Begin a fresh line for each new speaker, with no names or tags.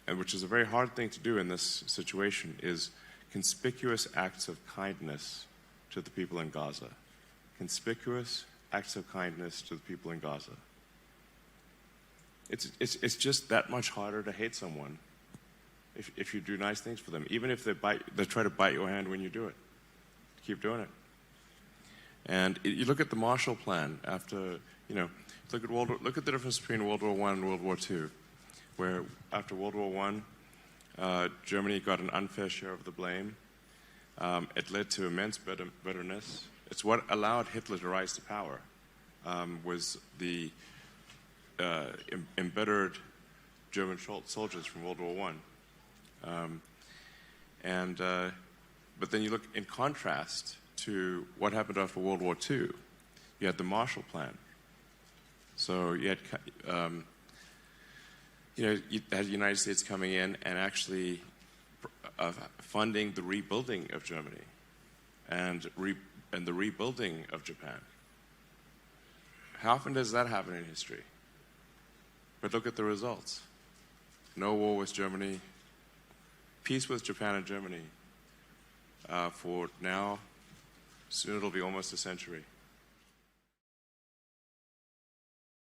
and which is a very hard thing to do in this situation, is conspicuous acts of kindness to the people in Gaza. Conspicuous acts of kindness to the people in Gaza. It's just that much harder to hate someone if you do nice things for them, even if they try to bite your hand when you do it. Keep doing it. And you look at the Marshall Plan after, look at the difference between World War I and World War II, where after World War I, Germany got an unfair share of the blame. It led to immense bitterness. It's what allowed Hitler to rise to power, was the embittered German soldiers from World War I. But then you look in contrast to what happened after World War II. You had the Marshall Plan. So you had, you had the United States coming in and actually funding the rebuilding of Germany and the rebuilding of Japan. How often does that happen in history? But look at the results. No war with Germany, peace with Japan and Germany for now, soon it'll be almost a century.